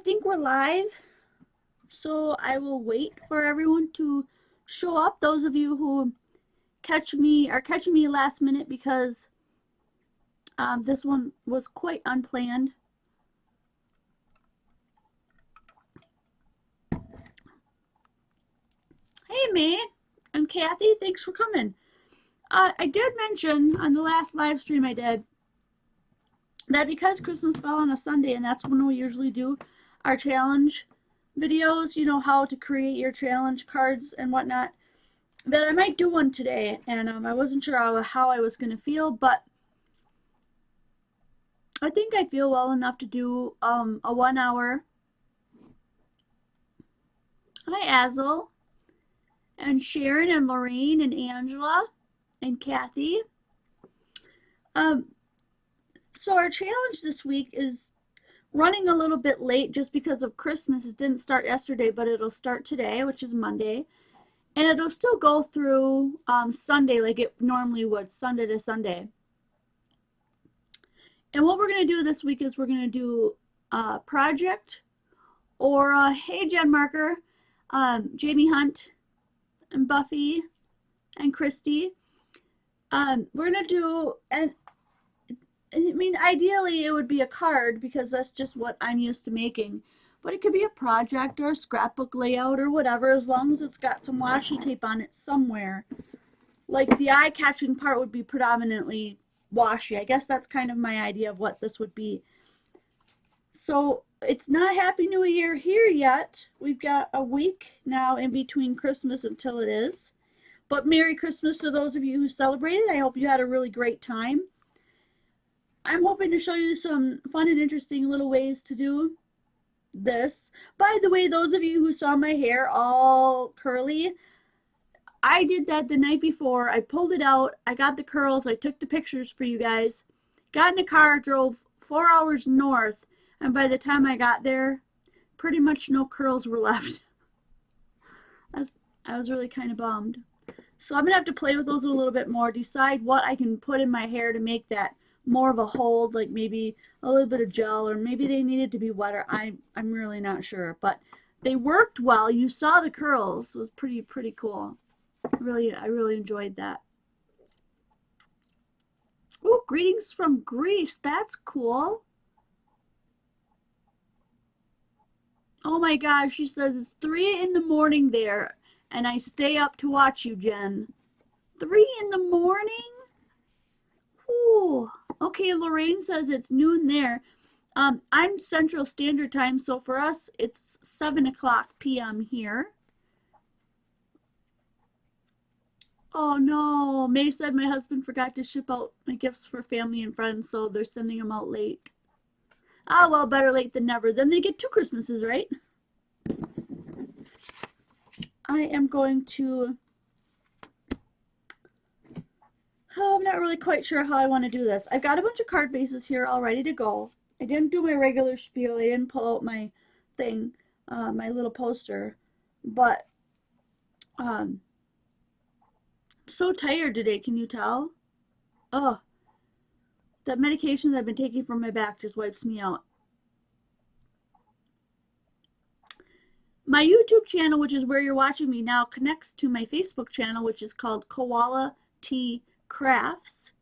think we're live, so I will wait for everyone to show up. Those of you who catching me last minute because this one was quite unplanned. Hey, May and Kathy, thanks for coming. I did mention on the last live stream I did that because Christmas fell on a Sunday, and that's when we usually do our challenge videos, you know, how to create your challenge cards and whatnot, that I might do one today. And I wasn't sure how I was going to feel, but I think I feel well enough to do a 1 hour. Hi, Azel, and Sharon, and Lorraine, and Angela, and Kathy. So our challenge this week is running a little bit late just because of Christmas. It didn't start yesterday, but it'll start today, which is Monday. And it'll still go through Sunday like it normally would, Sunday to Sunday. And what we're going to do this week is we're going to do a project or hey, Jen Marker, Jamie Hunt, and Buffy, and Christy. We're going to do, and I mean, ideally it would be a card because that's just what I'm used to making. But it could be a project or a scrapbook layout or whatever, as long as it's got some washi tape on it somewhere. Like the eye-catching part would be predominantly washi. I guess that's kind of my idea of what this would be. So it's not Happy New Year here yet. We've got a week now in between Christmas until it is. But Merry Christmas to those of you who celebrated. I hope you had a really great time. I'm hoping to show you some fun and interesting little ways to do this. By the way, those of you who saw my hair all curly, I did that the night before. I pulled it out, I got the curls, I took the pictures for you guys, got in the car, drove 4 hours north, and by the time I got there, pretty much no curls were left. I was really kind of bummed. So I'm going to have to play with those a little bit more, decide what I can put in my hair to make that more of a hold, like maybe a little bit of gel, or maybe they needed to be wetter. I'm really not sure, but they worked well. You saw the curls. It was pretty cool. I really enjoyed that. Oh, greetings from Greece. That's cool. Oh my gosh, she says it's 3 in the morning there, and I stay up to watch you, Jen. 3 in the morning? Ooh. Okay, Lorraine says it's noon there. I'm Central Standard Time, so for us it's 7 o'clock p.m. here. Oh no, May said my husband forgot to ship out my gifts for family and friends, so they're sending them out late. Ah, well, better late than never. Then they get 2 Christmases, right? I am going to... Oh, I'm not really quite sure how I want to do this. I've got a bunch of card bases here all ready to go. I didn't do my regular spiel. I didn't pull out my thing, my little poster. But, so tired today, can you tell? Oh, that medication that I've been taking for my back just wipes me out. My YouTube channel, which is where you're watching me now, connects to my Facebook channel, which is called Koala Tea Crafts,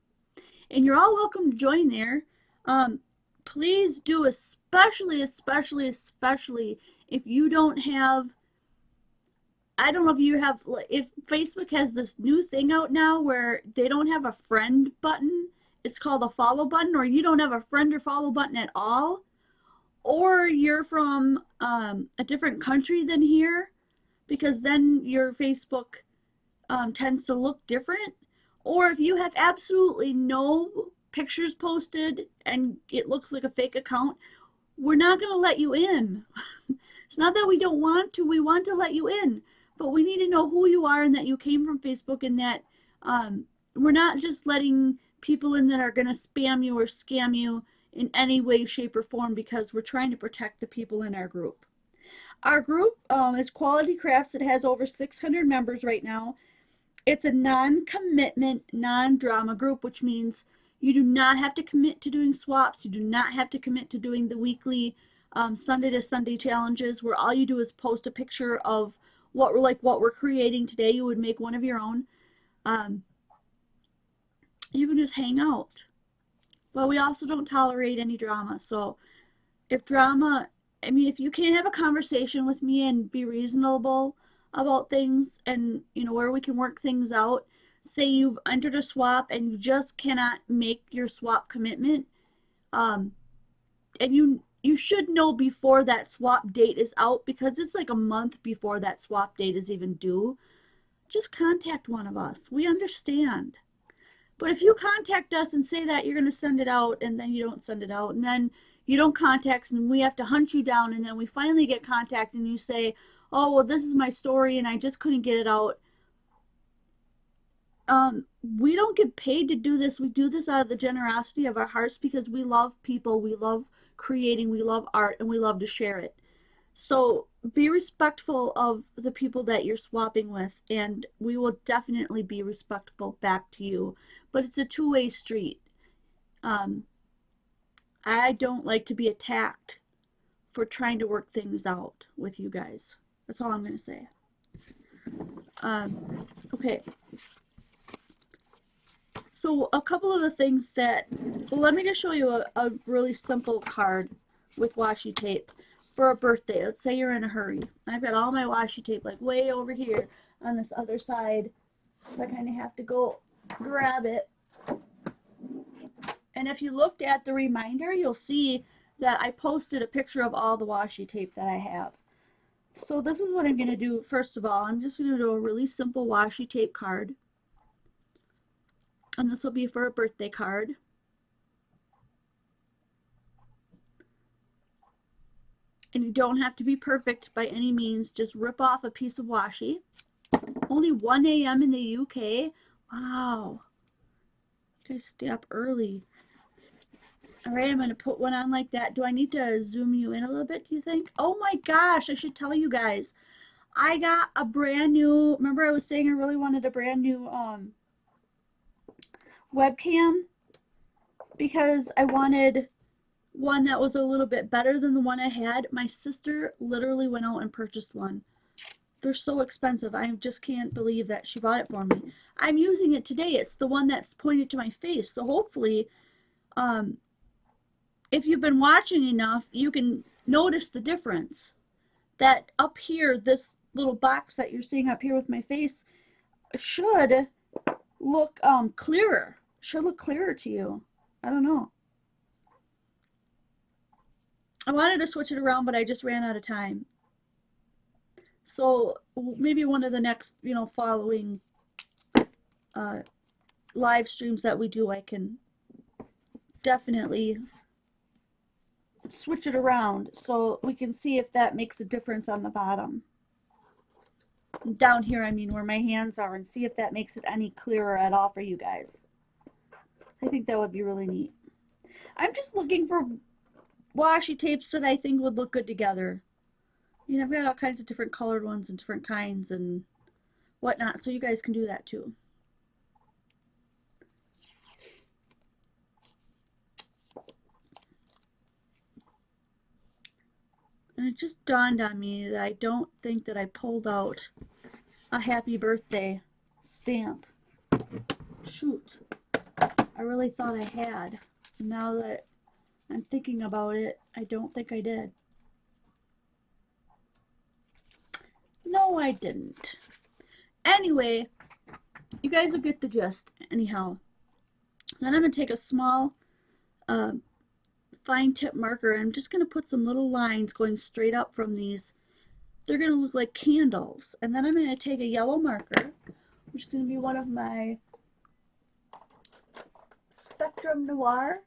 and you're all welcome to join there. Please do, especially if you don't have, I don't know if you have, if Facebook has this new thing out now where they don't have a friend button. It's called a follow button, or you don't have a friend or follow button at all, or you're from a different country than here, because then your Facebook tends to look different. Or if you have absolutely no pictures posted and it looks like a fake account, we're not going to let you in. It's not that we don't want to. We want to let you in. But we need to know who you are and that you came from Facebook, and that we're not just letting people in that are going to spam you or scam you in any way, shape, or form, because we're trying to protect the people in our group. Our group is Quality Crafts. It has over 600 members right now. It's a non-commitment, non-drama group, which means you do not have to commit to doing swaps. You do not have to commit to doing the weekly Sunday to Sunday challenges where all you do is post a picture of what we're creating today. You would make one of your own. Um, you can just hang out. But we also don't tolerate any drama. So if drama, I mean, if you can't have a conversation with me and be reasonable about things and, where we can work things out, say you've entered a swap and you just cannot make your swap commitment, and you should know before that swap date is out because it's like a month before that swap date is even due. Just contact one of us. We understand. But if you contact us and say that you're going to send it out and then you don't send it out and then you don't contact us and we have to hunt you down and then we finally get contact and you say, oh, well, this is my story and I just couldn't get it out. We don't get paid to do this. We do this out of the generosity of our hearts because we love people, we love creating, we love art, and we love to share it. So be respectful of the people that you're swapping with, and we will definitely be respectful back to you. But it's a two-way street. I don't like to be attacked for trying to work things out with you guys. That's all I'm going to say. Okay. So a couple of the things that, well, let me just show you a really simple card with washi tape for a birthday. Let's say you're in a hurry. I've got all my washi tape like way over here on this other side. So I kind of have to go grab it. And if you looked at the reminder, you'll see that I posted a picture of all the washi tape that I have. So this is what I'm going to do. First of all, I'm just going to do a really simple washi tape card. And this will be for a birthday card. And you don't have to be perfect by any means. Just rip off a piece of washi. Only 1 a.m. in the UK. Wow. You guys stay up early. Alright, I'm going to put one on like that. Do I need to zoom you in a little bit, do you think? Oh my gosh, I should tell you guys. I got a brand new, remember I was saying I really wanted a brand new webcam? Because I wanted one that was a little bit better than the one I had. My sister literally went out and purchased one. They're so expensive. I just can't believe that she bought it for me. I'm using it today. It's the one that's pointed to my face. So hopefully, if you've been watching enough, you can notice the difference. That up here, this little box that you're seeing up here with my face should look clearer. Should look clearer to you. I don't know. I wanted to switch it around, but I just ran out of time. So maybe one of the next, following live streams that we do, I can definitely switch it around so we can see if that makes a difference on the bottom. Down here, I mean, where my hands are, and see if that makes it any clearer at all for you guys. I think that would be really neat. I'm just looking for washi tapes that I think would look good together. I've got all kinds of different colored ones and different kinds and whatnot, so you guys can do that too. And it just dawned on me that I don't think that I pulled out a happy birthday stamp. Shoot. I really thought I had. Now that I'm thinking about it, I don't think I did. No, I didn't. Anyway, you guys will get the gist anyhow. Then I'm going to take a small fine tip marker and I'm just going to put some little lines going straight up from these. They're going to look like candles. And then I'm going to take a yellow marker, which is going to be one of my Spectrum Noir.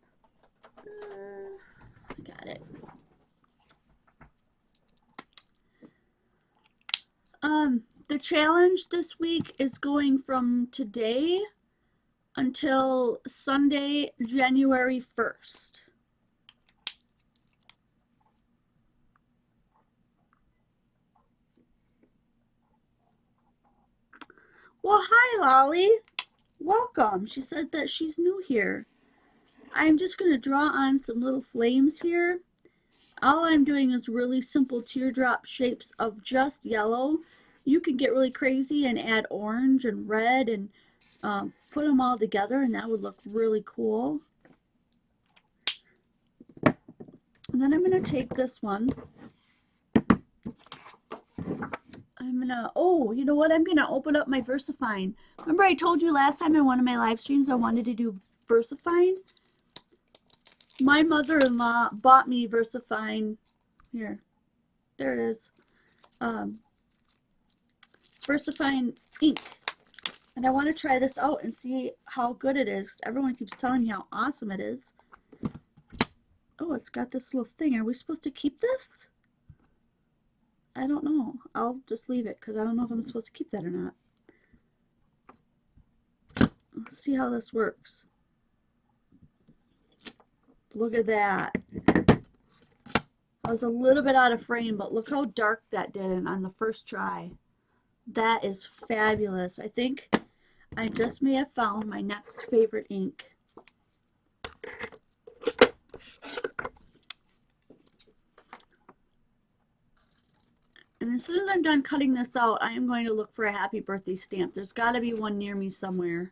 I got it. The challenge this week is going from today until Sunday, January 1st. Well, hi, Lolly. Welcome. She said that she's new here. I'm just going to draw on some little flames here. all I'm doing is really simple teardrop shapes of just yellow. You can get really crazy and add orange and red and put them all together, and that would look really cool. And then I'm going to take this one. Oh, you know what? I'm going to open up my VersaFine. Remember I told you last time in one of my live streams I wanted to do VersaFine? My mother-in-law bought me VersaFine. Here. There it is. VersaFine ink. And I want to try this out and see how good it is. Everyone keeps telling me how awesome it is. Oh, it's got this little thing. Are we supposed to keep this? I don't know. I'll just leave it because I don't know if I'm supposed to keep that or not. Let's see how this works. Look at that. I was a little bit out of frame, but look how dark that did on the first try. That is fabulous. I think I just may have found my next favorite ink. And as soon as I'm done cutting this out, I am going to look for a happy birthday stamp. There's got to be one near me somewhere.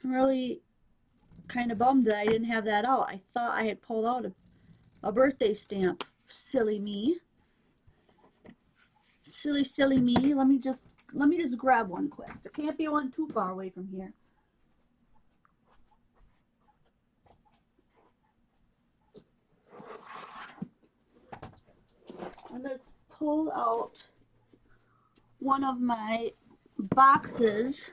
I'm really kind of bummed that I didn't have that out. I thought I had pulled out a birthday stamp. Silly me. Silly me. Let me just grab one quick. There can't be one too far away from here. And let's pull out one of my boxes.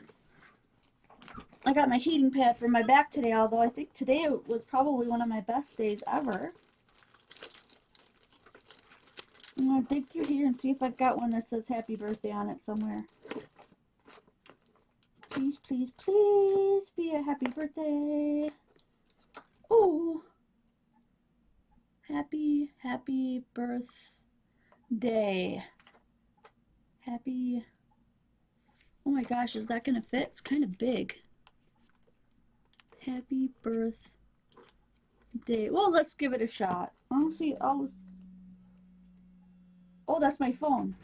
I got my heating pad for my back today, although I think today was probably one of my best days ever. I'm going to dig through here and see if I've got one that says happy birthday on it somewhere. Please, please, please be a happy birthday. Oh, happy birthday. Happy, oh my gosh, is that going to fit? It's kind of big. Happy birthday. Well, let's give it a shot. I'll see. Oh, that's my phone.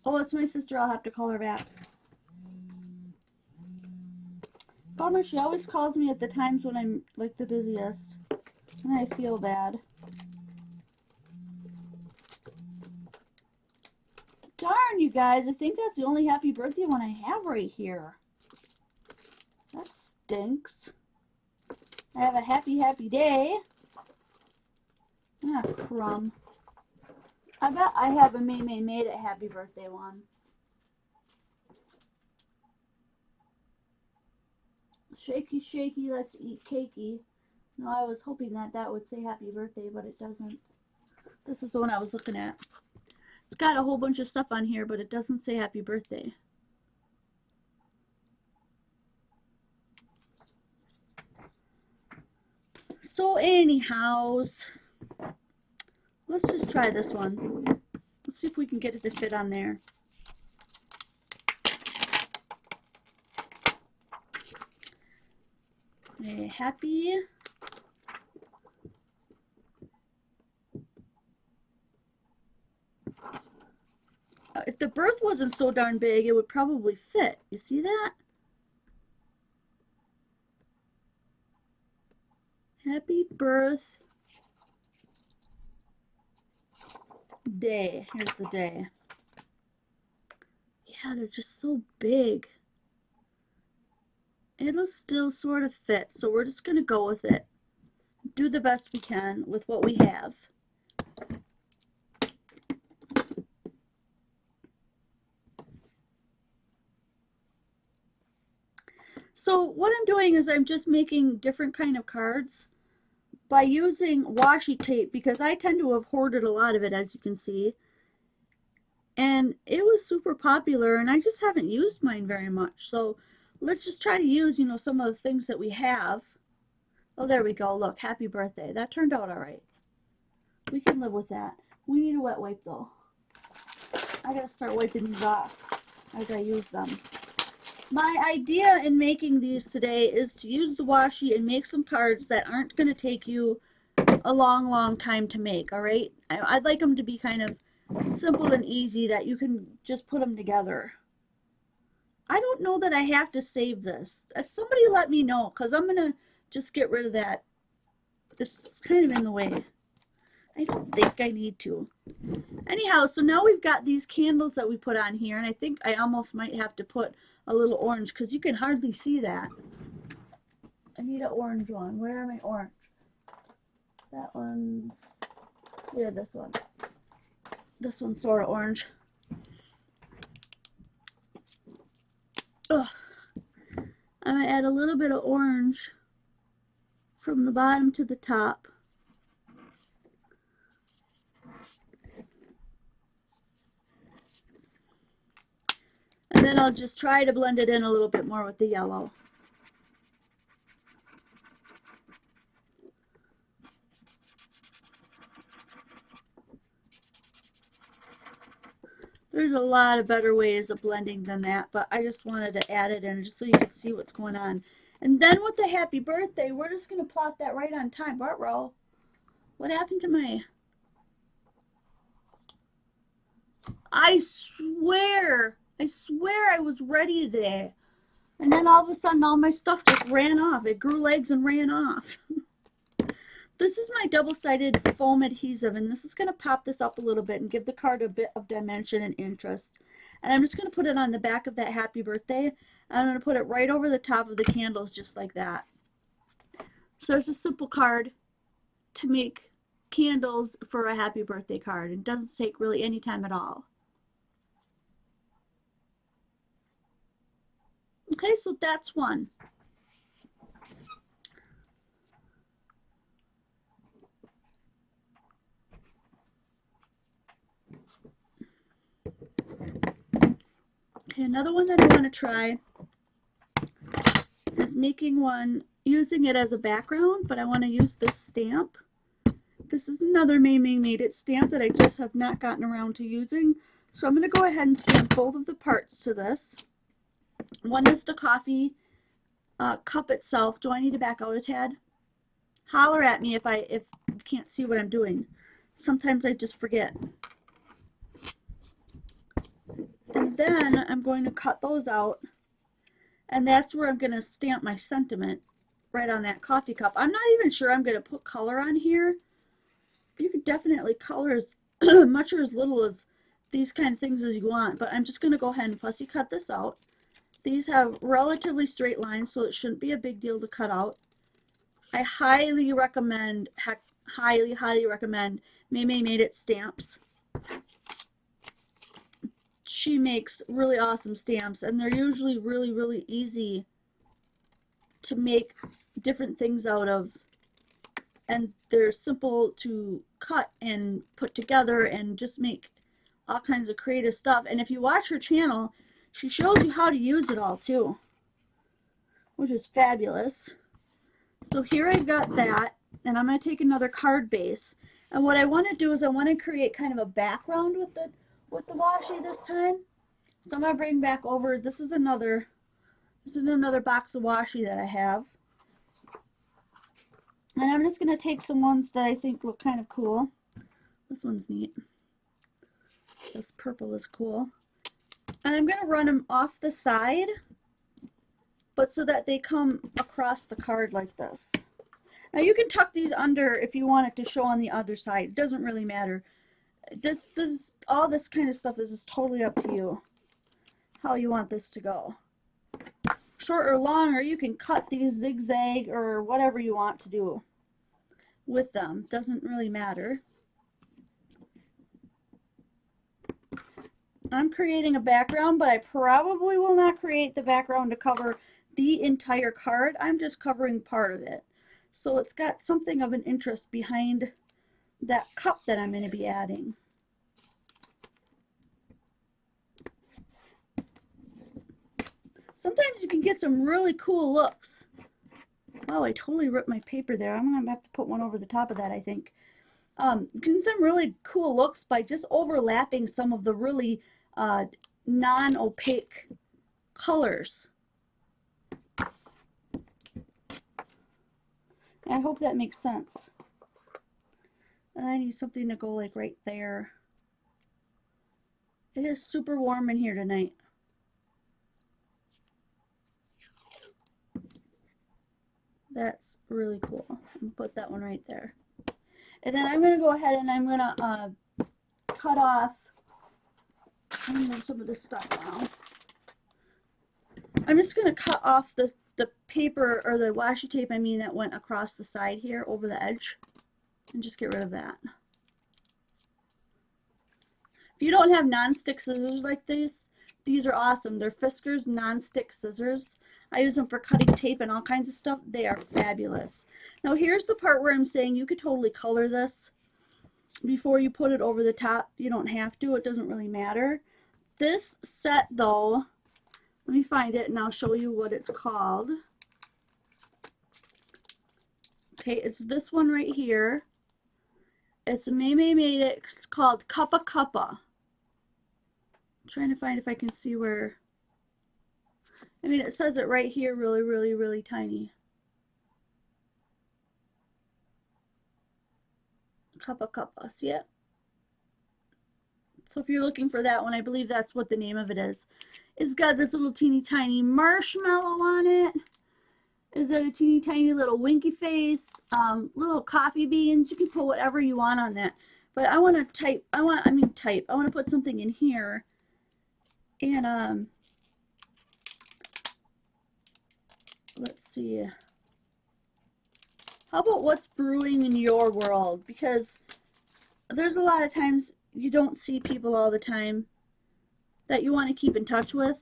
Oh, it's my sister. I'll have to call her back. Bummer, she always calls me at the times when I'm like the busiest. And I feel bad. Darn, you guys. I think that's the only happy birthday one I have right here. That stinks. I have a happy day. Ah, crumb. I bet I have a made it happy birthday one. Shaky, shaky, let's eat cakey. No, I was hoping that would say happy birthday, but it doesn't. This is the one I was looking at. It's got a whole bunch of stuff on here, but it doesn't say happy birthday. So anyhows, let's just try this one. Let's see if we can get it to fit on there. A happy if the birth wasn't so darn big, it would probably fit. You see that? Happy birthday. Here's the day. Yeah, they're just so big. It'll still sort of fit, so we're just going to go with it. Do the best we can with what we have. So what I'm doing is I'm just making different kind of cards by using washi tape, because I tend to have hoarded a lot of it, as you can see. And it was super popular, and I just haven't used mine very much. So let's just try to use, you know, some of the things that we have. Oh, there we go. Look, happy birthday. That turned out all right. We can live with that. We need a wet wipe, though. I gotta start wiping these off as I use them. My idea in making these today is to use the washi and make some cards that aren't going to take you a long time to make, all right? I'd like them to be kind of simple and easy that you can just put them together. I don't know that I have to save this. Somebody let me know, because I'm going to just get rid of that. It's kind of in the way. I don't think I need to. Anyhow, so now we've got these candles that we put on here, and I think I almost might have to put a little orange, because you can hardly see that. I need an orange one. Where are my orange? That one's, yeah, this one. This one's sort of orange. Ugh. I'm going to add a little bit of orange from the bottom to the top. And then I'll just try to blend it in a little bit more with the yellow. There's a lot of better ways of blending than that, but I just wanted to add it in just so you can see what's going on. And then with the happy birthday, we're just going to plot that right on time. Bart-row, what happened to my... I swear I was ready today. And then all of a sudden, all my stuff just ran off. It grew legs and ran off. This is my double-sided foam adhesive, and this is going to pop this up a little bit and give the card a bit of dimension and interest. And I'm just going to put it on the back of that happy birthday. And I'm going to put it right over the top of the candles just like that. So it's a simple card to make candles for a happy birthday card. It doesn't take really any time at all. Okay, so that's one. Okay, another one that I want to try is making one, using it as a background, but I want to use this stamp. This is another Mamie Made It stamp that I just have not gotten around to using. So I'm going to go ahead and stamp both of the parts to this. One is the coffee cup itself. Do I need to back out a tad? Holler at me if you can't see what I'm doing. Sometimes I just forget. And then I'm going to cut those out, and that's where I'm going to stamp my sentiment right on that coffee cup. I'm not even sure I'm going to put color on here. You could definitely color as much or as little of these kind of things as you want, but I'm just going to go ahead and fussy cut this out. These have relatively straight lines, so it shouldn't be a big deal to cut out. I highly recommend, highly recommend Mamie Made It stamps. She makes really awesome stamps, and they're usually really easy to make different things out of, and they're simple to cut and put together and just make all kinds of creative stuff. And if you watch her channel, she shows you how to use it all too, which is fabulous. So here I've got that, and I'm going to take another card base, and what I want to do is I want to create kind of a background with the washi this time. So I'm going to bring back over, this is another box of washi that I have. And I'm just going to take some ones that I think look kind of cool. This one's neat. This purple is cool. And I'm going to run them off the side, but so that they come across the card like this. Now you can tuck these under if you want it to show on the other side. It doesn't really matter. All this kind of stuff is just totally up to you, how you want this to go. Short or long, or you can cut these zigzag or whatever you want to do with them. Doesn't really matter. I'm creating a background, but I probably will not create the background to cover the entire card. I'm just covering part of it. So it's got something of an interest behind that cup that I'm going to be adding. Sometimes you can get some really cool looks. Oh, I totally ripped my paper there. I'm going to have to put one over the top of that, I think. You can get some really cool looks by just overlapping some of the really non-opaque colors. I hope that makes sense. And I need something to go like right there. It is super warm in here tonight. That's really cool. I'm gonna put that one right there. And then I'm gonna go ahead and I'm gonna cut off. I'm gonna move some of this stuff now. I'm just gonna cut off the paper, or the washi tape, I mean, that went across the side here over the edge, and just get rid of that. If you don't have non-stick scissors like these are awesome. They're Fiskars non-stick scissors. I use them for cutting tape and all kinds of stuff. They are fabulous. Now here's the part where I'm saying you could totally color this before you put it over the top. You don't have to. It doesn't really matter. This set though, let me find it and I'll show you what it's called. Okay, it's this one right here. It's made it. It's called Cuppa Cuppa. I'm trying to find if I can see where. I mean, it says it right here, really tiny. Cuppa Cuppa. See it? So if you're looking for that one, I believe that's what the name of it is. It's got this little teeny tiny marshmallow on it. Is it a teeny tiny little winky face, little coffee beans? You can put whatever you want on that. But I want to type, I want to put something in here. And, let's see. How about what's brewing in your world? Because there's a lot of times you don't see people all the time that you want to keep in touch with.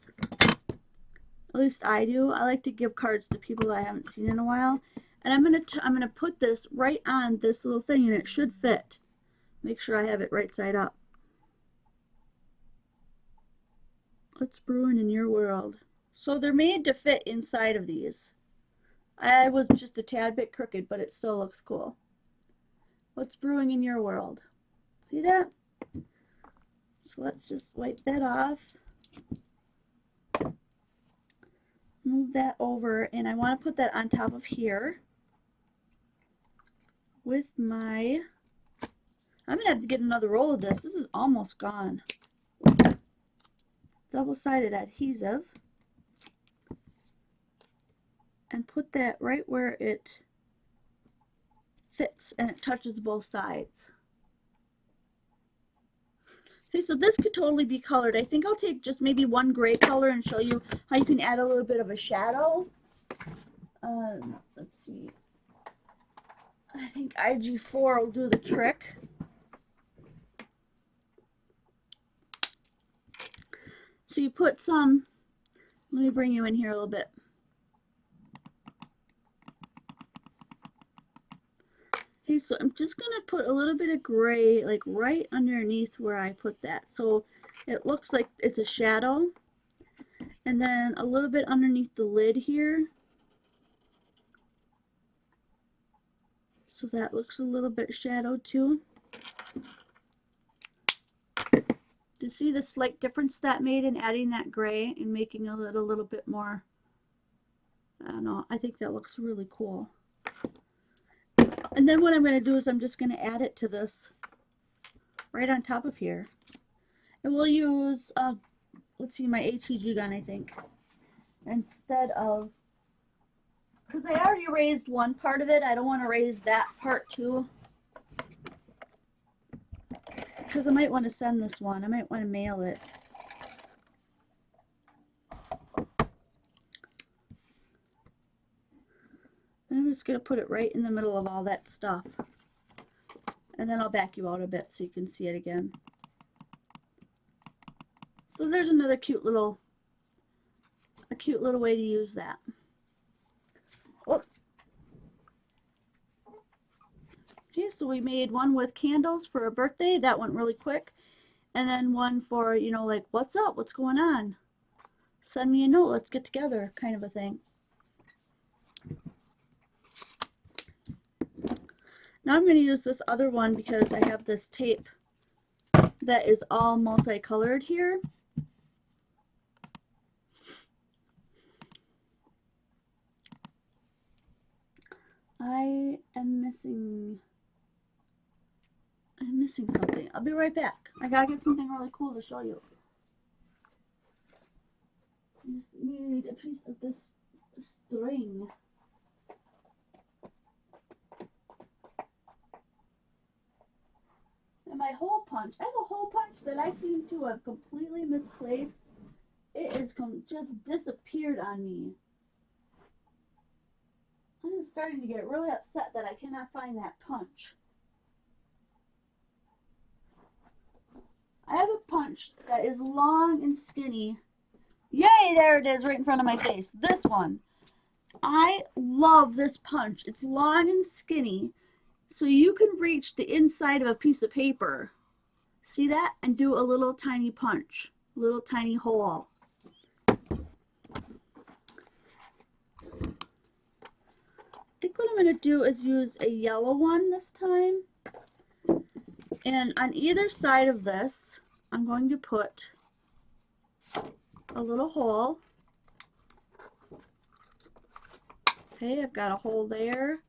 At least I do. I like to give cards to people that I haven't seen in a while. And I'm gonna put this right on this little thing, and it should fit. Make sure I have it right side up. What's brewing in your world? So they're made to fit inside of these. I was just a tad bit crooked, but it still looks cool. What's brewing in your world? See that? So let's just wipe that off. Move that over, and I want to put that on top of here with my, I'm going to have to get another roll of this. This is almost gone. Double-sided adhesive. And put that right where it fits and it touches both sides. Okay, so this could totally be colored. I think I'll take just maybe one gray color and show you how you can add a little bit of a shadow. Let's see. I think IG4 will do the trick. So you put some, let me bring you in here a little bit. Okay, so I'm just going to put a little bit of gray, like right underneath where I put that. So it looks like it's a shadow. And then a little bit underneath the lid here. So that looks a little bit shadowed too. Do you see the slight difference that made in adding that gray and making it a little bit more, I don't know, I think that looks really cool. And then what I'm going to do is I'm just going to add it to this right on top of here. And we'll use, let's see, my ATG gun, I think, instead of, because I already raised one part of it, I don't want to raise that part too. Because I might want to send this one. I might want to mail it. I'm just going to put it right in the middle of all that stuff. And then I'll back you out a bit so you can see it again. So there's another cute little way to use that. Oh. Okay, so we made one with candles for a birthday. That went really quick. And then one for, you know, like, what's up? What's going on? Send me a note. Let's get together, kind of a thing. Now I'm going to use this other one because I have this tape that is all multicolored here. I am missing... I'm missing something. I'll be right back. I gotta get something really cool to show you. I just need a piece of this string. And my hole punch. I have a hole punch that I seem to have completely misplaced. It has just disappeared on me. I'm starting to get really upset that I cannot find that punch. I have a punch that is long and skinny. Yay, there it is right in front of my face. This one. I love this punch. It's long and skinny, so you can reach the inside of a piece of paper. See that? And do a little tiny punch. A little tiny hole. I think what I'm going to do is use a yellow one this time. And on either side of this, I'm going to put a little hole. Okay, I've got a hole there.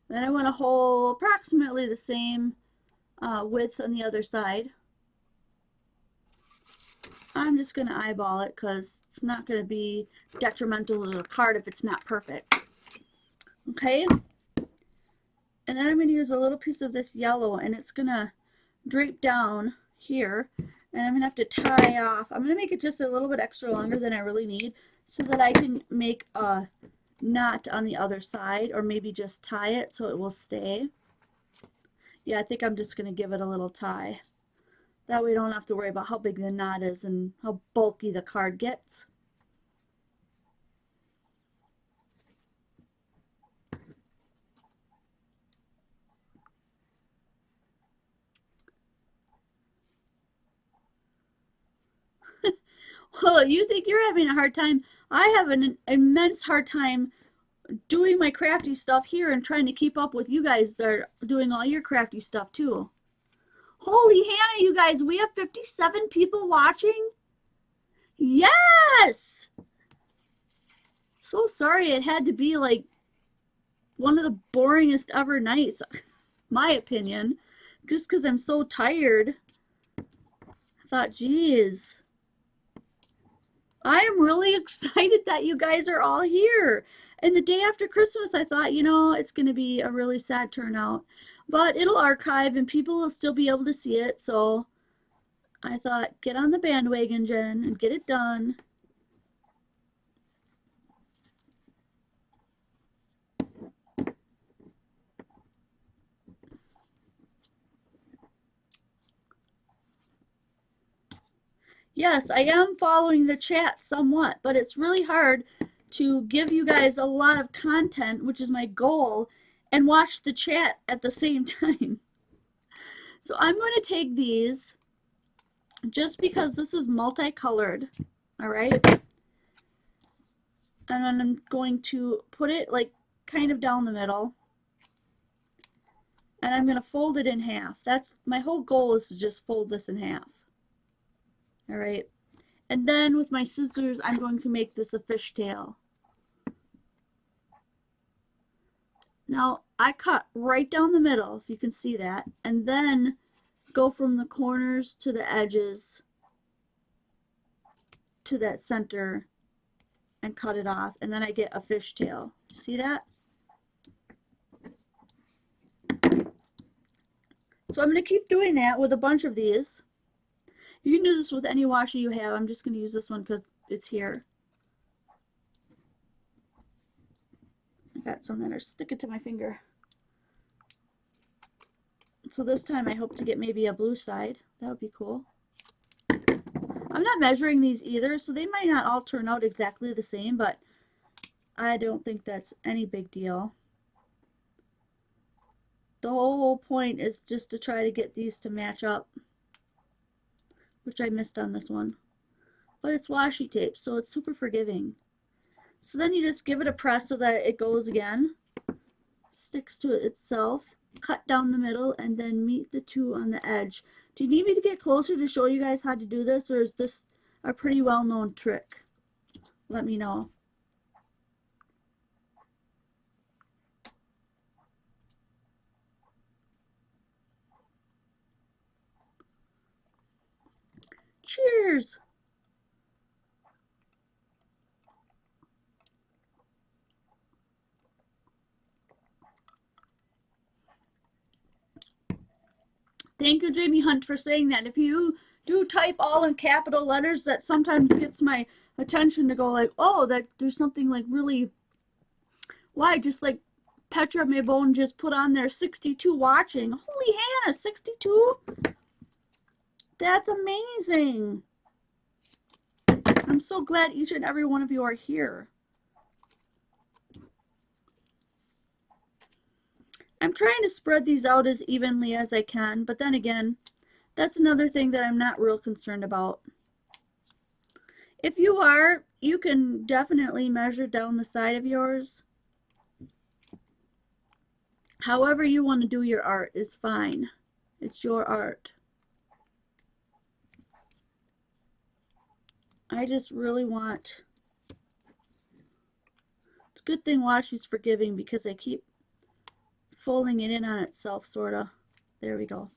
Then I want a hole approximately the same width on the other side. I'm just going to eyeball it because it's not going to be detrimental to the card if it's not perfect. Okay, and then I'm going to use a little piece of this yellow, and it's going to drape down here, and I'm going to have to tie off. I'm going to make it just a little bit extra longer than I really need so that I can make a knot on the other side, or maybe just tie it so it will stay. Yeah, I think I'm just going to give it a little tie. That way we don't have to worry about how big the knot is and how bulky the card gets. Well, you think you're having a hard time. I have an immense hard time doing my crafty stuff here and trying to keep up with you guys that are doing all your crafty stuff too. Holy Hannah, you guys, we have 57 people watching? Yes! So sorry it had to be like one of the boringest ever nights, my opinion, just because I'm so tired. I thought, geez. I am really excited that you guys are all here. And the day after Christmas, I thought, you know, it's going to be a really sad turnout. But it'll archive and people will still be able to see it. So I thought, get on the bandwagon, Jen, and get it done. Yes, I am following the chat somewhat, but it's really hard to give you guys a lot of content, which is my goal, and watch the chat at the same time. So I'm going to take these, just because this is multicolored, all right? And then I'm going to put it like kind of down the middle. And I'm going to fold it in half. That's my whole goal, is to just fold this in half. All right. And then with my scissors, I'm going to make this a fishtail. Now, I cut right down the middle, if you can see that, and then go from the corners to the edges to that center and cut it off, and then I get a fishtail. Do you see that? So I'm going to keep doing that with a bunch of these. You can do this with any washi you have. I'm just going to use this one because it's here. I got some that are sticking to my finger. So this time I hope to get maybe a blue side. That would be cool. I'm not measuring these either, so they might not all turn out exactly the same, but I don't think that's any big deal. The whole point is just to try to get these to match up, which I missed on this one. But it's washi tape, so it's super forgiving. So then you just give it a press so that it goes again, sticks to it itself, cut down the middle, and then meet the two on the edge. Do you need me to get closer to show you guys how to do this, or is this a pretty well-known trick? Let me know. Cheers. Thank you, Jamie Hunt, for saying that. If you do type all in capital letters, that sometimes gets my attention to go like, oh, that there's something like really, why? Just like Petra Maybone just put on there 62 watching. Holy Hannah, 62? That's amazing. I'm so glad each and every one of you are here. I'm trying to spread these out as evenly as I can, but then again, that's another thing that I'm not real concerned about. If you are, you can definitely measure down the side of yours. However you want to do your art is fine. It's your art. I just really want... It's a good thing Washi's forgiving because I keep folding it in on itself, sorta. There we go.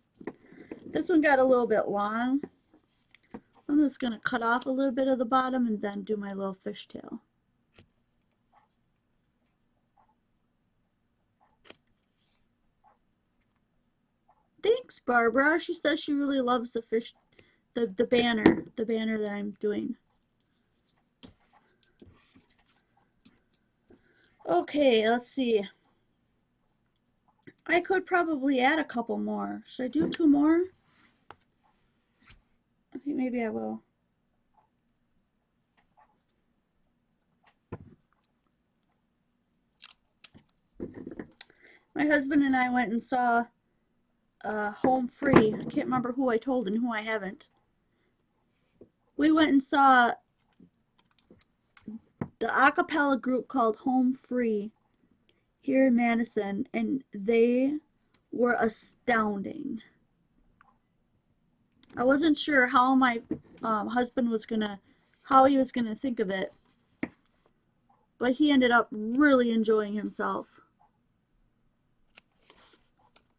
This one got a little bit long. I'm just going to cut off a little bit of the bottom and then do my little fishtail. Thanks, Barbara. She says she really loves the fish, the banner that I'm doing. Okay, let's see. I could probably add a couple more. Should I do 2 more? I think maybe I will. My husband and I went and saw Home Free. I can't remember who I told and who I haven't. We went and saw the a cappella group called Home Free here in Madison, and they were astounding. I wasn't sure how my husband was how he was gonna think of it, but he ended up really enjoying himself.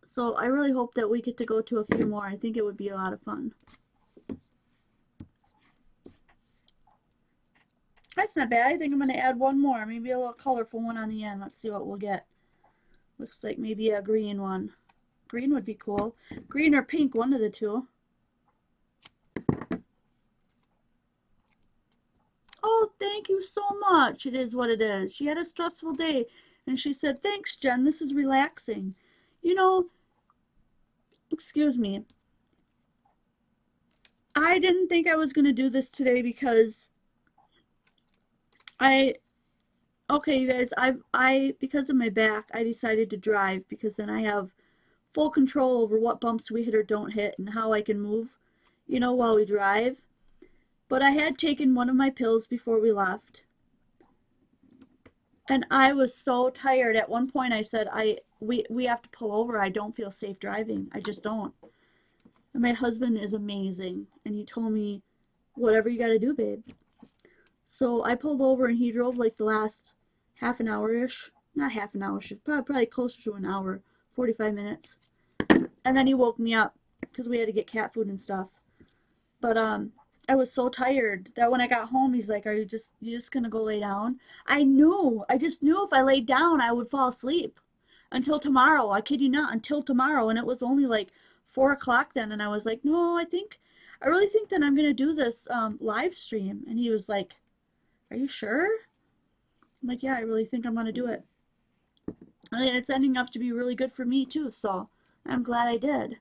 So I really hope that we get to go to a few more. I think it would be a lot of fun. That's not bad. I think I'm going to add one more. Maybe a little colorful one on the end. Let's see what we'll get. Looks like maybe a green one. Green would be cool. Green or pink, one of the two. Oh, thank you so much. It is what it is. She had a stressful day, and she said, thanks, Jen. This is relaxing. You know, excuse me. I didn't think I was going to do this today because okay, you guys, because of my back, I decided to drive because then I have full control over what bumps we hit or don't hit and how I can move, you know, while we drive. But I had taken one of my pills before we left. And I was so tired. At one point I said, we have to pull over. I don't feel safe driving. I just don't. And my husband is amazing. And he told me, whatever you got to do, babe. So I pulled over and he drove like the last half an hour-ish. Not half an hour, probably closer to an hour, 45 minutes. And then he woke me up because we had to get cat food and stuff. But I was so tired that when I got home, he's like, you just gonna go lay down? I just knew if I laid down, I would fall asleep until tomorrow. I kid you not, until tomorrow. And it was only like 4 o'clock then. And I was like, no, I really think that I'm gonna do this live stream. And he was like, are you sure? I'm like, yeah, I really think I'm gonna do it. And it's ending up to be really good for me too, so I'm glad I did.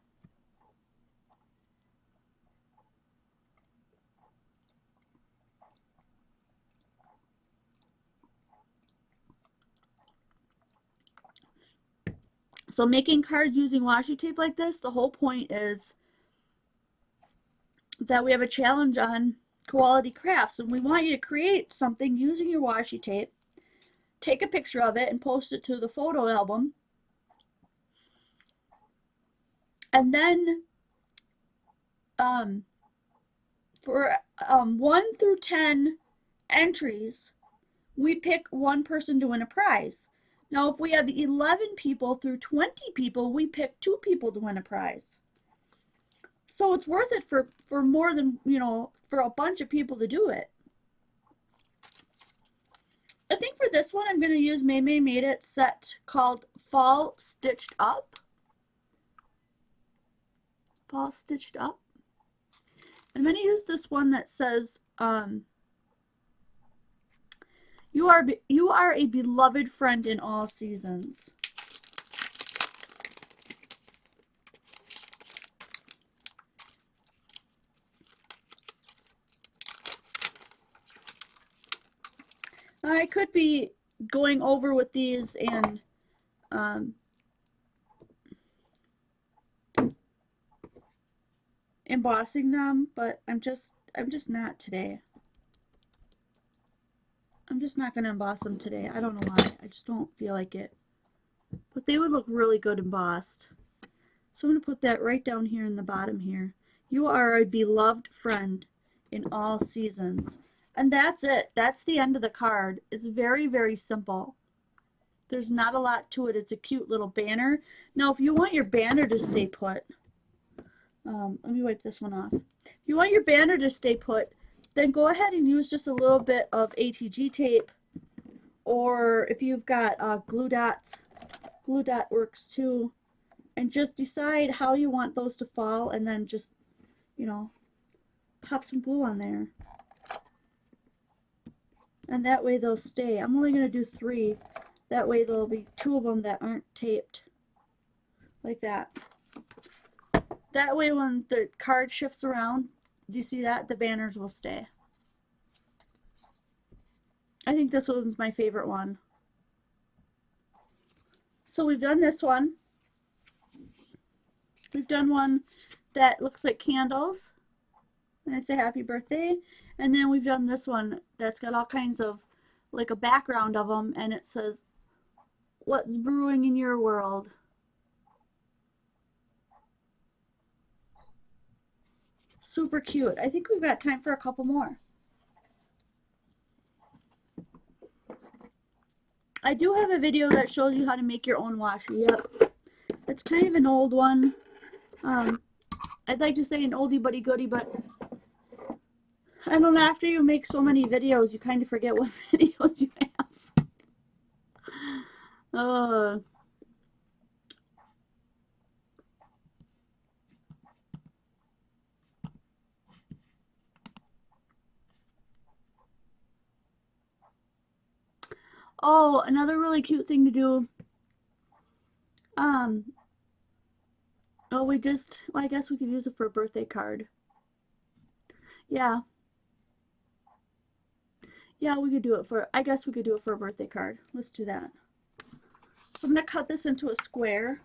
So making cards using washi tape like this, the whole point is that we have a challenge on quality crafts, and we want you to create something using your washi tape, take a picture of it and post it to the photo album, and then for 1 through 10 entries, we pick one person to win a prize. Now, if we have 11 people through 20 people, we pick 2 people to win a prize. So it's worth it for more than, you know, for a bunch of people to do it. I think for this one, I'm going to use May Made It set called Fall Stitched Up. Fall Stitched Up. I'm going to use this one that says, you are a beloved friend in all seasons. I could be going over with these and embossing them, but I'm just not today. I'm just not going to emboss them today. I don't know why. I just don't feel like it. But they would look really good embossed. So I'm going to put that right down here in the bottom here. You are a beloved friend in all seasons. And that's it. That's the end of the card. It's very, very simple. There's not a lot to it. It's a cute little banner. Now, if you want your banner to stay put, let me wipe this one off. If you want your banner to stay put, then go ahead and use just a little bit of ATG tape, or if you've got glue dots, glue dot works too, and just decide how you want those to fall, and then just, you know, pop some glue on there. And that way they'll stay. I'm only going to do 3. That way there'll be 2 of them that aren't taped. Like that. That way when the card shifts around, do you see that? The banners will stay. I think this one's my favorite one. So we've done this one. We've done one that looks like candles. And it's a happy birthday. And then we've done this one that's got all kinds of, like a background of them, and it says, what's brewing in your world? Super cute. I think we've got time for a couple more. I do have a video that shows you how to make your own washi. Yep. It's kind of an old one. I'd like to say an oldie but a goodie, but I don't know, after you make so many videos, you kind of forget what videos you have. Oh, another really cute thing to do. Oh, well, I guess we could use it for a birthday card. Yeah. Yeah, we could do it for, I guess we could do it for a birthday card. Let's do that. So I'm going to cut this into a square.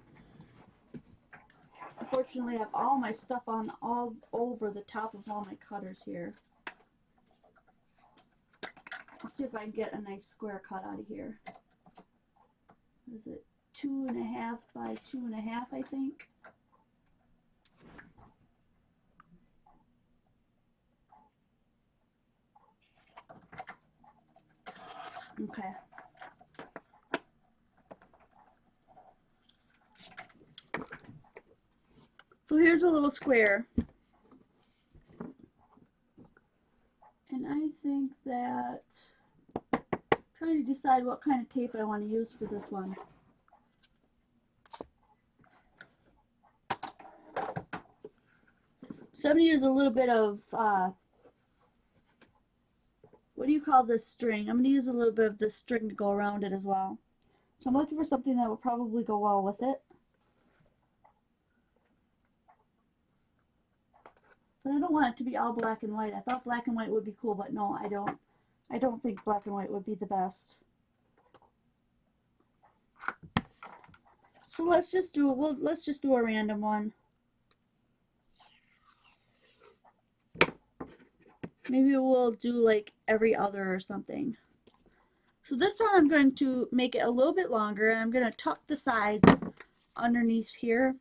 Unfortunately, I have all my stuff on all over the top of all my cutters here. Let's see if I can get a nice square cut out of here. Is it 2.5 by 2.5, I think? Okay. So here's a little square. And I think that I'm trying to decide what kind of tape I want to use for this one. So I'm going to use a little bit of, what do you call this string? I'm going to use a little bit of this string to go around it as well. So I'm looking for something that will probably go well with it. But I don't want it to be all black and white. I thought black and white would be cool, but no, I don't. I don't think black and white would be the best. So let's just do a random one. Maybe we'll do like every other or something. So this time I'm going to make it a little bit longer, and I'm going to tuck the sides underneath here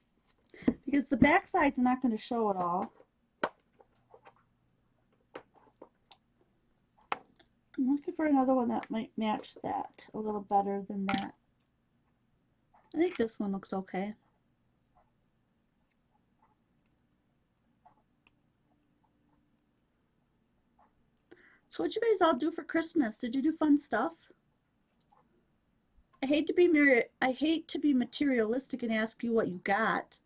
because the back side's not going to show at all. I'm looking for another one that might match that a little better than that. I think this one looks okay. So what'd you guys all do for Christmas? Did you do fun stuff? I hate to be materialistic and ask you what you got.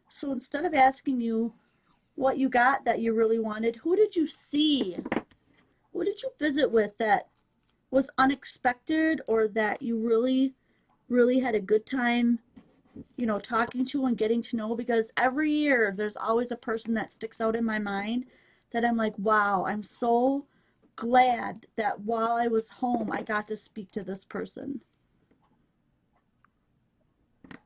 So instead of asking you what you got that you really wanted, who did you see? Who did you visit with that was unexpected or that you really, really had a good time, you know, talking to and getting to know? Because every year there's always a person that sticks out in my mind that I'm like, wow, I'm so glad that while I was home, I got to speak to this person.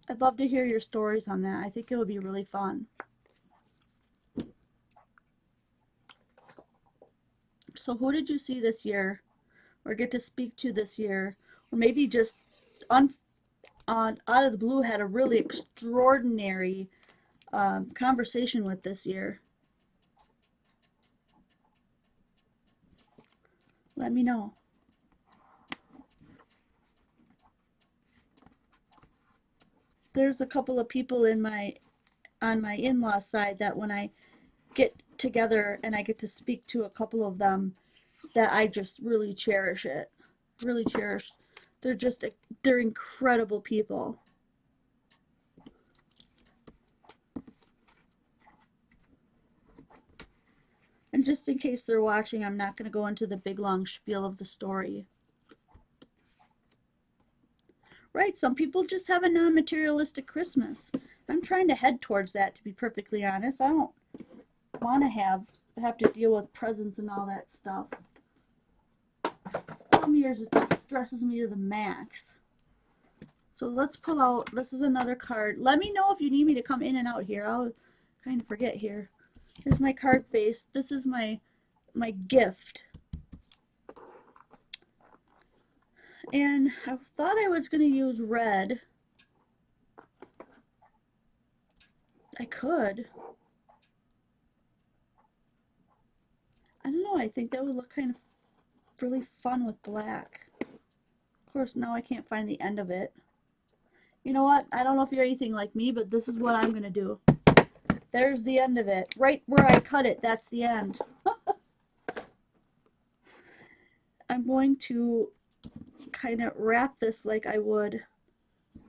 I'd love to hear your stories on that. I think it would be really fun. So who did you see this year or get to speak to this year? Or maybe just out of the blue had a really extraordinary conversation with this year? Let me know. There's a couple of people on my in-law side that when I get together and I get to speak to a couple of them that I just really cherish it. Really cherish. They're just they're incredible people. And just in case they're watching, I'm not going to go into the big long spiel of the story. Right, some people just have a non-materialistic Christmas. I'm trying to head towards that, to be perfectly honest. I don't want to have to deal with presents and all that stuff. Some years it just stresses me to the max. So let's pull out, this is another card. Let me know if you need me to come in and out here. I'll kind of forget here. Here's my card base. This is my gift. And I thought I was going to use red. I could. I don't know, I think that would look kind of really fun with black. Of course, now I can't find the end of it. You know what? I don't know if you're anything like me, but this is what I'm going to do. There's the end of it. Right where I cut it, that's the end. I'm going to kind of wrap this like I would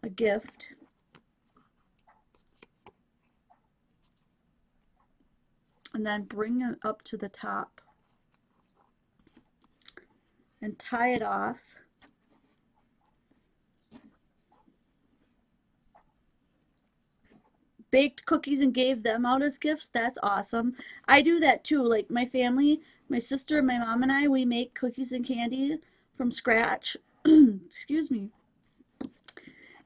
a gift. And then bring it up to the top. And tie it off. Baked cookies and gave them out as gifts. That's awesome. I do that too. Like my family, my sister, my mom and I, we make cookies and candy from scratch. Excuse me.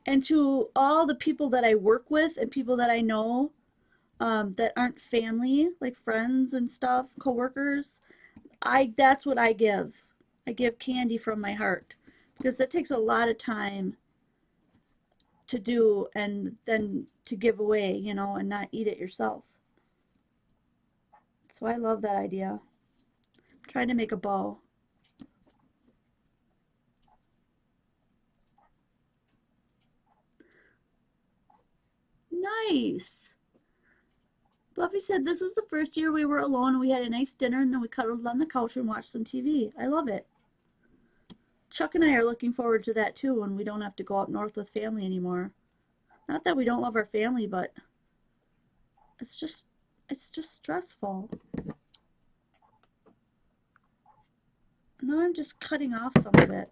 And to all the people that I work with and people that I know that aren't family, like friends and stuff, coworkers, that's what I give. I give candy from my heart because that takes a lot of time to do and then to give away, you know, and not eat it yourself. So I love that idea. I'm trying to make a bow. Nice. Fluffy said this was the first year we were alone. We had a nice dinner and then we cuddled on the couch and watched some TV. I love it. Chuck and I are looking forward to that too when we don't have to go up north with family anymore. Not that we don't love our family, but it's just stressful. Now I'm just cutting off some of it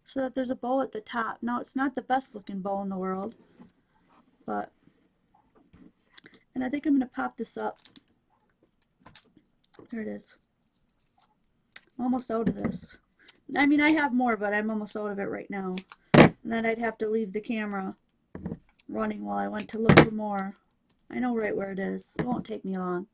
so that there's a bow at the top. Now it's not the best looking bow in the world, but, and I think I'm going to pop this up. There it is. I'm almost out of this. I mean, I have more, but I'm almost out of it right now. And then I'd have to leave the camera running while I went to look for more. I know right where it is. It won't take me long.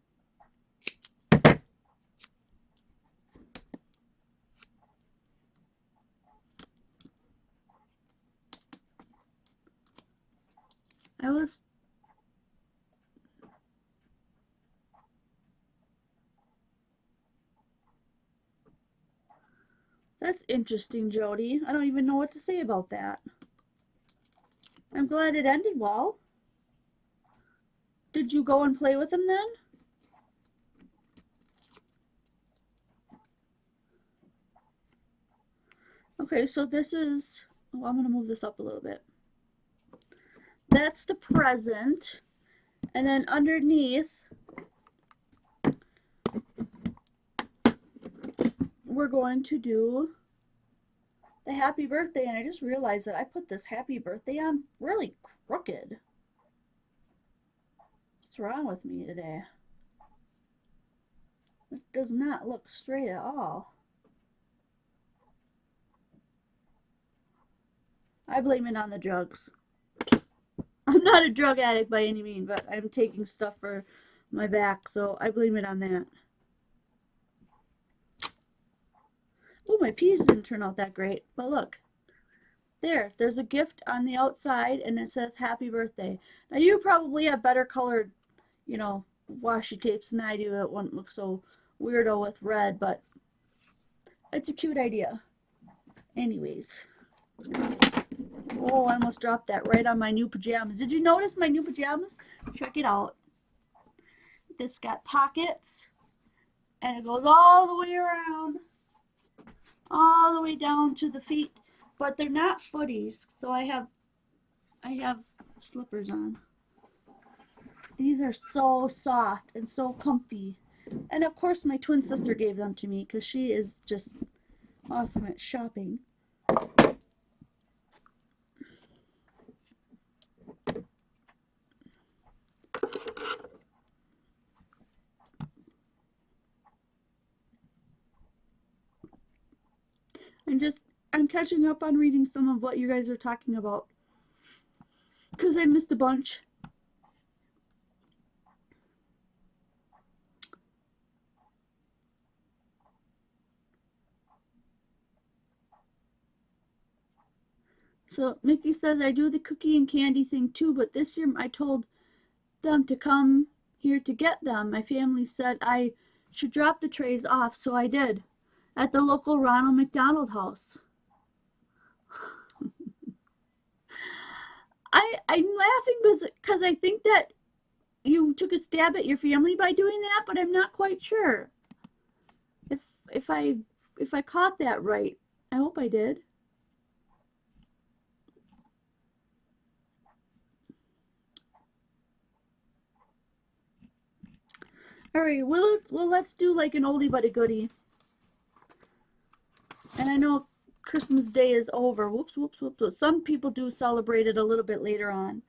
That's interesting, Jody. I don't even know what to say about that. I'm glad it ended well. Did you go and play with him then? Okay, so this is, oh, I'm going to move this up a little bit. That's the present. And then underneath, we're going to do the happy birthday. And I just realized that I put this happy birthday on really crooked. What's wrong with me today? It does not look straight at all. I blame it on the drugs. I'm not a drug addict by any means, but I'm taking stuff for my back, so I blame it on that. Oh, my peas didn't turn out that great, but look. There's a gift on the outside, and it says happy birthday. Now, you probably have better colored, you know, washi tapes than I do that wouldn't look so weirdo with red, but it's a cute idea. Anyways. Oh, I almost dropped that right on my new pajamas. Did you notice my new pajamas? Check it out. This got pockets, and it goes all the way around, all the way down to the feet. But they're not footies, so I have slippers on. These are so soft and so comfy. And of course my twin sister gave them to me because she is just awesome at shopping. I'm catching up on reading some of what you guys are talking about because I missed a bunch. So Mickey says I do the cookie and candy thing too, but this year I told them to come here to get them. My family said I should drop the trays off, so I did at the local Ronald McDonald house. I'm laughing because I think that you took a stab at your family by doing that, but I'm not quite sure if I caught that right. I hope I did. All right, well let's do like an oldie but a goodie. And I know Christmas Day is over. Whoops, whoops, whoops. Some people do celebrate it a little bit later on.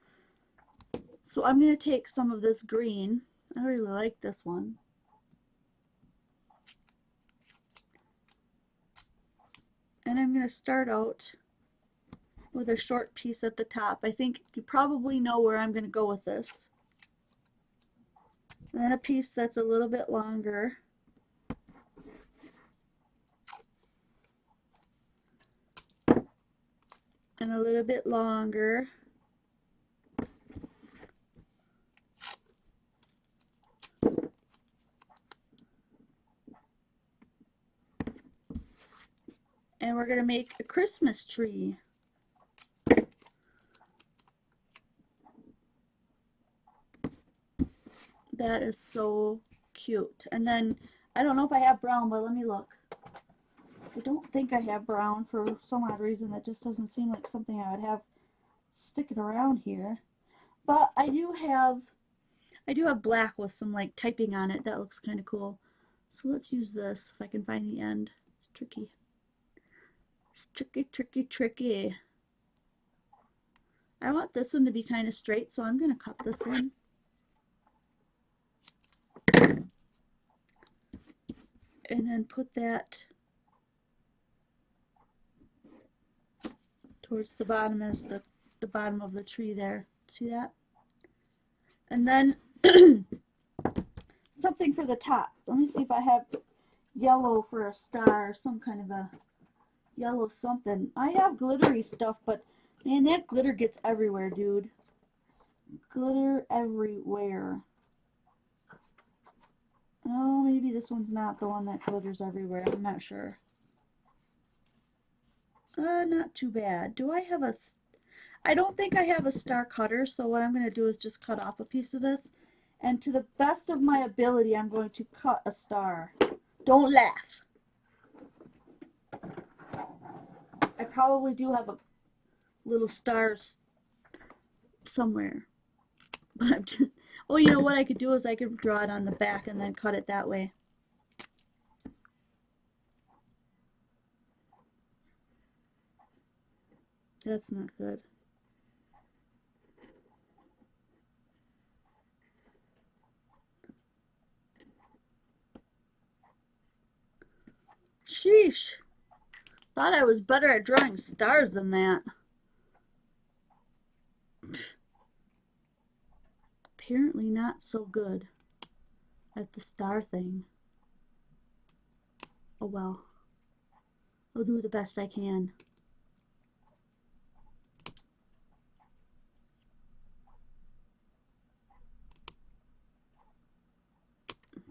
So I'm going to take some of this green. I really like this one. And I'm going to start out with a short piece at the top. I think you probably know where I'm going to go with this. And then a piece that's a little bit longer. And a little bit longer. And we're going to make a Christmas tree. That is so cute. And then, I don't know if I have brown, but let me look. I don't think I have brown for some odd reason. That just doesn't seem like something I would have sticking around here. But I do have black with some like typing on it. That looks kind of cool. So let's use this if I can find the end. It's tricky. It's tricky, tricky, tricky. I want this one to be kind of straight, so I'm going to cut this one. And then put that towards the bottom as the bottom of the tree there. See that? And then something for the top. Let me see if I have yellow for a star or some kind of a yellow something. I have glittery stuff, but man, that glitter gets everywhere, dude. Glitter everywhere. Oh, maybe this one's not the one that glitters everywhere. I'm not sure. Not too bad. Do I have a... I don't think I have a star cutter, so what I'm going to do is just cut off a piece of this. And to the best of my ability, I'm going to cut a star. Don't laugh. I probably do have a little stars somewhere. But I'm just, oh, you know what I could do is I could draw it on the back and then cut it that way. That's not good. Sheesh. Thought I was better at drawing stars than that. Apparently not so good at the star thing. Oh well. I'll do the best I can.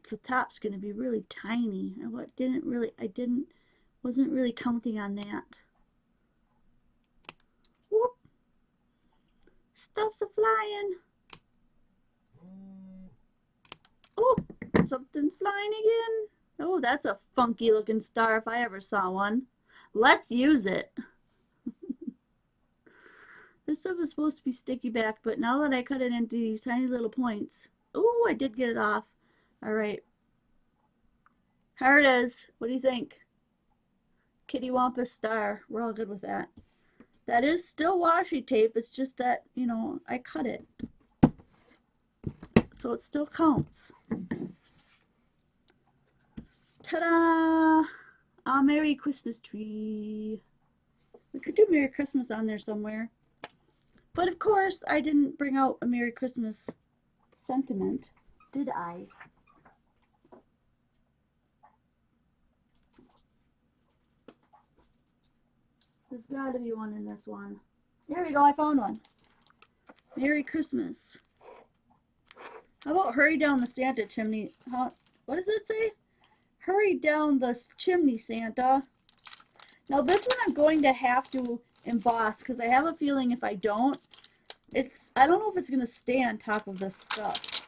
The top's gonna be really tiny. I wasn't really counting on that. Whoop! Stuff's a flying. Oh, something's flying again. Oh, that's a funky looking star if I ever saw one. Let's use it. This stuff is supposed to be sticky back, but now that I cut it into these tiny little points, oh, I did get it off. All right. Here it is. What do you think? Kitty Wampus star. We're all good with that. That is still washi tape. It's just that, you know, I cut it. So it still counts. Ta-da! A Merry Christmas tree. We could do Merry Christmas on there somewhere. But of course, I didn't bring out a Merry Christmas sentiment, did I? There's gotta be one in this one. There we go, I found one. Merry Christmas. How about hurry down the Santa chimney? What does it say? Hurry down the chimney, Santa. Now this one I'm going to have to emboss because I have a feeling if I don't, I don't know if it's going to stay on top of this stuff.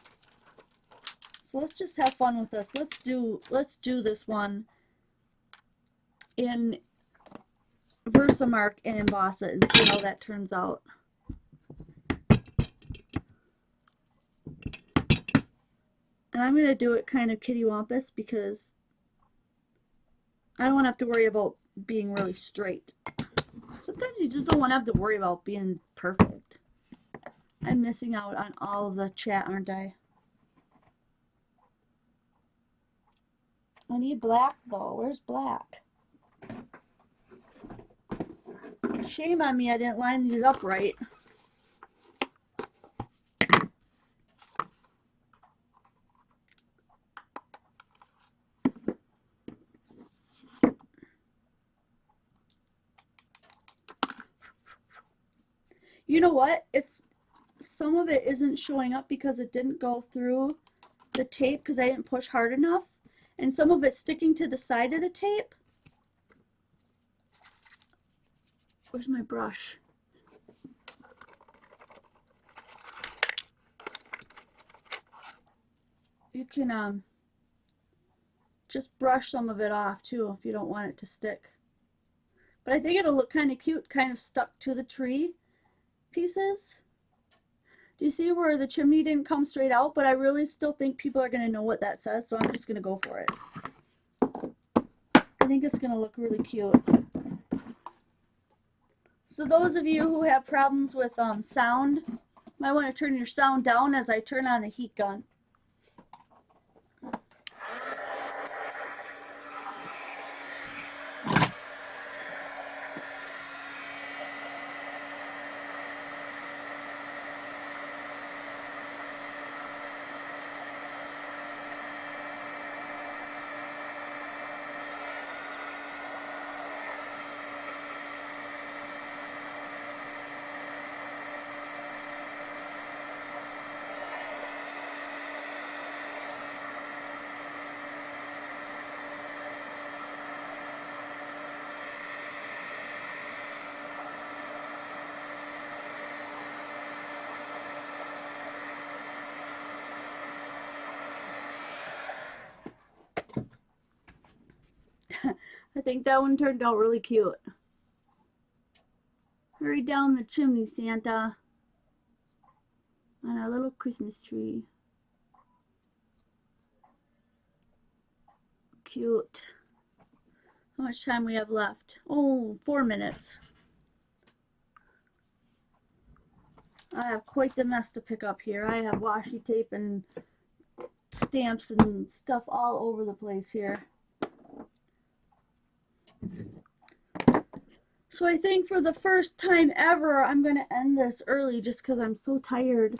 So let's just have fun with this. Let's do this one in Versamark and emboss it and see how that turns out. And I'm going to do it kind of kitty wampus because I don't want to have to worry about being really straight. Sometimes you just don't want to have to worry about being perfect. I'm missing out on all of the chat, aren't I? I need black though. Where's black? Shame on me, I didn't line these up right. You know what? Some of it isn't showing up because it didn't go through the tape because I didn't push hard enough. And some of it's sticking to the side of the tape. Where's my brush? You can just brush some of it off too if you don't want it to stick. But I think it'll look kind of cute, kind of stuck to the tree pieces. Do you see where the chimney didn't come straight out? But I really still think people are going to know what that says, so I'm just going to go for it. I think it's going to look really cute. So those of you who have problems with sound, might want to turn your sound down as I turn on the heat gun. I think that one turned out really cute. Hurry down the chimney, Santa. On our little Christmas tree. Cute. How much time we have left? Oh, 4 minutes. I have quite the mess to pick up here. I have washi tape and stamps and stuff all over the place here. So I think for the first time ever, I'm going to end this early just because I'm so tired.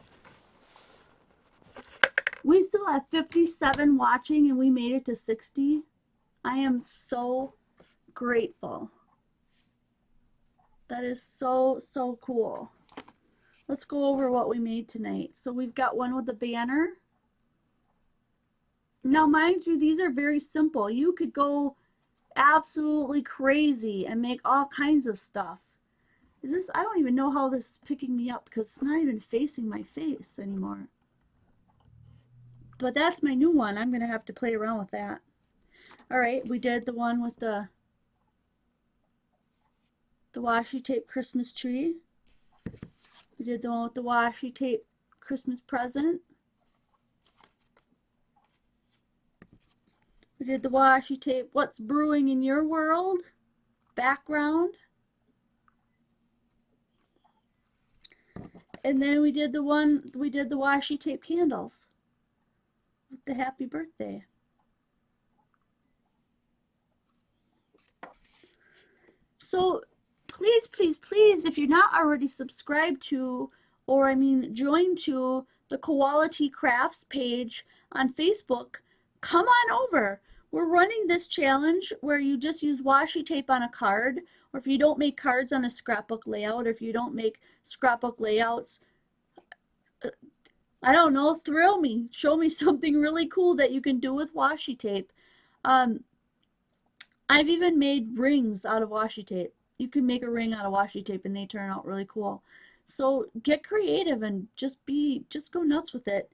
We still have 57 watching and we made it to 60. I am so grateful. That is so, so cool. Let's go over what we made tonight. So we've got one with a banner. Now, mind you, these are very simple. You could go absolutely crazy and make all kinds of stuff. Is this, I don't even know how this is picking me up because it's not even facing my face anymore. But that's my new one. I'm going to have to play around with that. All right, we did the one with the washi tape Christmas tree. We did the one with the washi tape Christmas present. We did the washi tape what's brewing in your world background. And then we did the washi tape candles with the happy birthday. So please, please, please, if you're not already subscribed to, or I mean joined to the Quality Crafts page on Facebook, come on over. We're running this challenge where you just use washi tape on a card, or if you don't make cards on a scrapbook layout, or if you don't make scrapbook layouts, I don't know, thrill me. Show me something really cool that you can do with washi tape. I've even made rings out of washi tape. You can make a ring out of washi tape and they turn out really cool. So get creative and just go nuts with it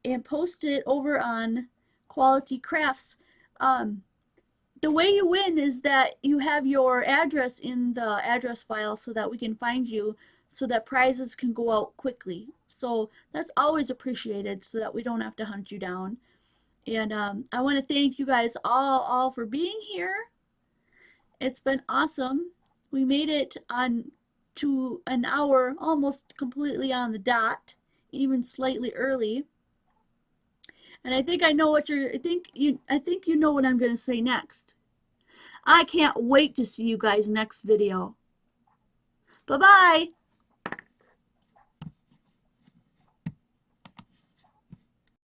and post it over on Quality Crafts. The way you win is that you have your address in the address file so that we can find you, so that prizes can go out quickly. So that's always appreciated so that we don't have to hunt you down. And I want to thank you guys all for being here. It's been awesome. We made it on to an hour almost completely on the dot, even slightly early. And I think I know what I think you know what I'm going to say next. I can't wait to see you guys next video. Bye-bye.